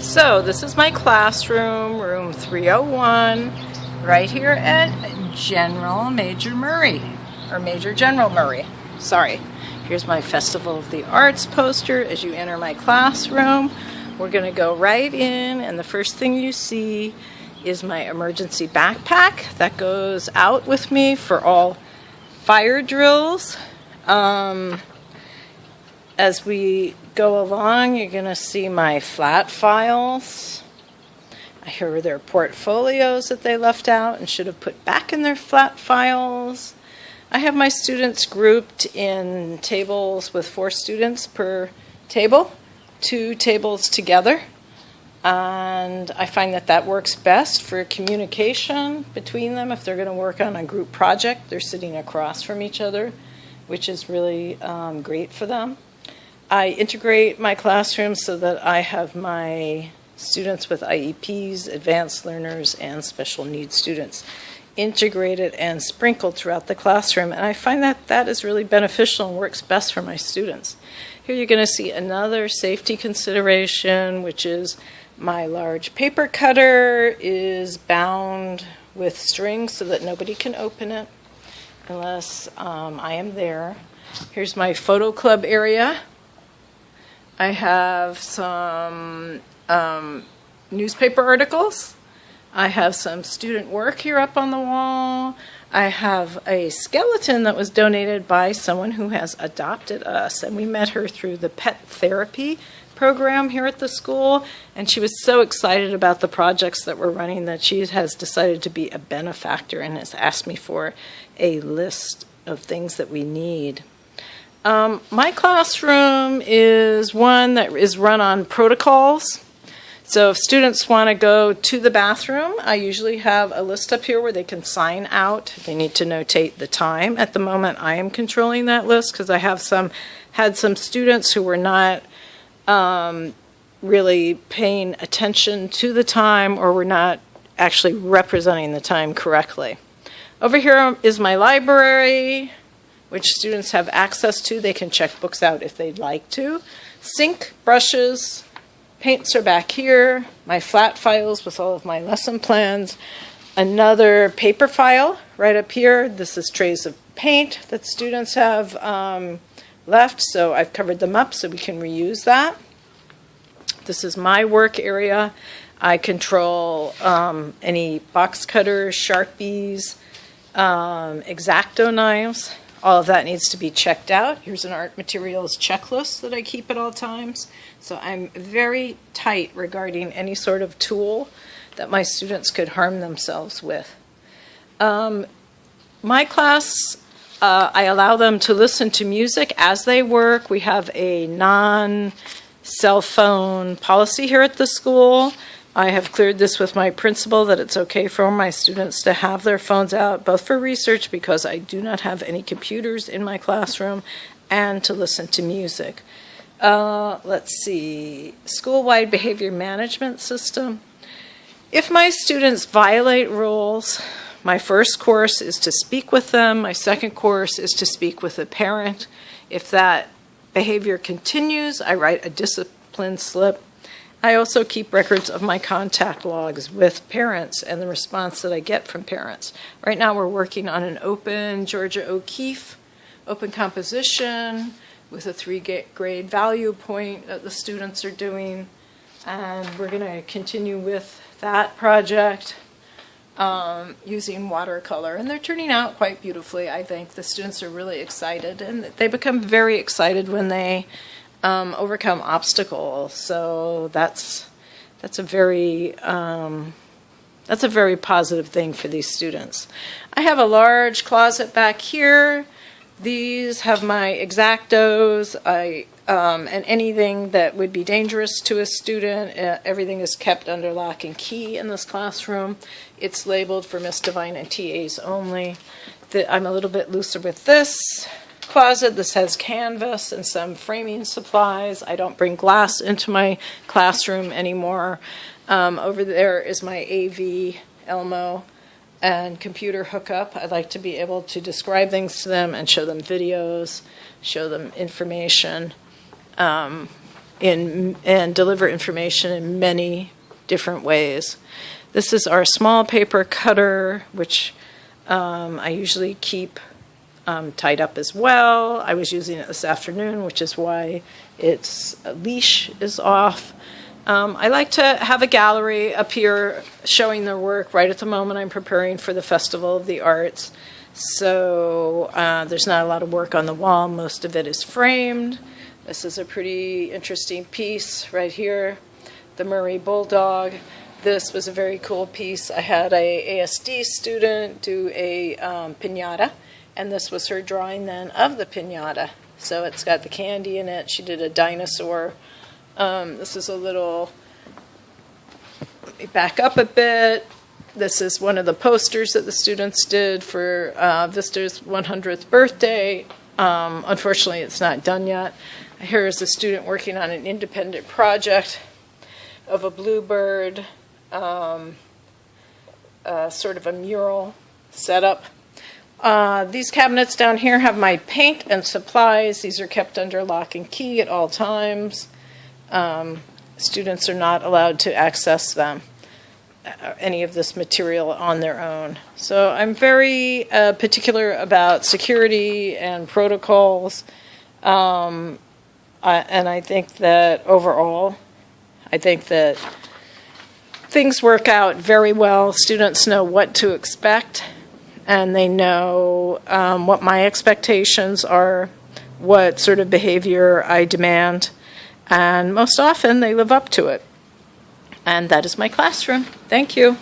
So this is my classroom, room 301, right here at Major General Murray. Sorry. Here's my Festival of the Arts poster as you enter my classroom. We're going to go right in, and the first thing you see is my emergency backpack that goes out with me for all fire drills. As we go along, you're going to see my flat files. Here are their portfolios that they left out and should have put back in their flat files. I have my students grouped in tables with 4 students per table, 2 tables together. And I find that that works best for communication between them. If they're going to work on a group project, they're sitting across from each other, which is really great for them. I integrate my classroom so that I have my students with IEPs, advanced learners, and special needs students integrated and sprinkled throughout the classroom. And I find that that is really beneficial and works best for my students. Here you're going to see another safety consideration, which is my large paper cutter is bound with string so that nobody can open it unless I am there. Here's my photo club area. I have some newspaper articles. I have some student work here up on the wall. I have a skeleton that was donated by someone who has adopted us, and we met her through the pet therapy program here at the school, and she was so excited about the projects that we're running that she has decided to be a benefactor and has asked me for a list of things that we need. My classroom is one that is run on protocols. So if students want to go to the bathroom, I usually have a list up here where they can sign out. They need to notate the time. At the moment, I am controlling that list because I have had some students who were not really paying attention to the time or were not actually representing the time correctly. Over here is my library, which students have access to. They can check books out if they'd like to. Sink, brushes, paints are back here. My flat files with all of my lesson plans. Another paper file right up here. This is trays of paint that students have left, so I've covered them up so we can reuse that. This is my work area. I control any box cutters, Sharpies, X-Acto knives. All of that needs to be checked out. Here's an art materials checklist that I keep at all times. So I'm very tight regarding any sort of tool that my students could harm themselves with. My class, I allow them to listen to music as they work. We have a non-cell phone policy here at the school. I have cleared this with my principal that it's okay for my students to have their phones out, both for research because I do not have any computers in my classroom, and to listen to music. Let's see, school-wide behavior management system. If my students violate rules, my first course is to speak with them. My second course is to speak with a parent. If that behavior continues, I write a discipline slip. I also keep records of my contact logs with parents and the response that I get from parents. Right now we're working on an open Georgia O'Keeffe open composition with a 3-grade value point that the students are doing. And we're going to continue with that project using watercolor. And they're turning out quite beautifully, I think. The students are really excited, and they become very excited when they overcome obstacles. So that's a very positive thing for these students. I have a large closet back here. These have my X-Actos. And anything that would be dangerous to a student. Everything is kept under lock and key in this classroom. It's labeled for Miss Devine and TAs only. I'm a little bit looser with this closet. This has canvas and some framing supplies. I don't bring glass into my classroom anymore. Over there is my AV Elmo and computer hookup. I like to be able to describe things to them and show them videos, show them information. and deliver information in many different ways. This is our small paper cutter, which I usually keep tied up as well. I was using it this afternoon, which is why its leash is off. I like to have a gallery up here showing their work. Right at the moment I'm preparing for the Festival of the Arts, so there's not a lot of work on the wall. Most of it is framed. This is a pretty interesting piece right here, the Murray Bulldog. This was a very cool piece. I had a ASD student do a piñata, and this was her drawing then of the piñata. So it's got the candy in it. She did a dinosaur. This is a little, let me back up a bit. This is one of the posters that the students did for Vista's 100th birthday. Unfortunately, it's not done yet. Here is a student working on an independent project of a bluebird, sort of a mural setup. These cabinets down here have my paint and supplies. These are kept under lock and key at all times. Students are not allowed to access them, any of this material on their own. So I'm very particular about security and protocols, and I think that overall, I think that things work out very well. Students know what to expect, and they know what my expectations are, what sort of behavior I demand, and most often they live up to it. And that is my classroom. Thank you.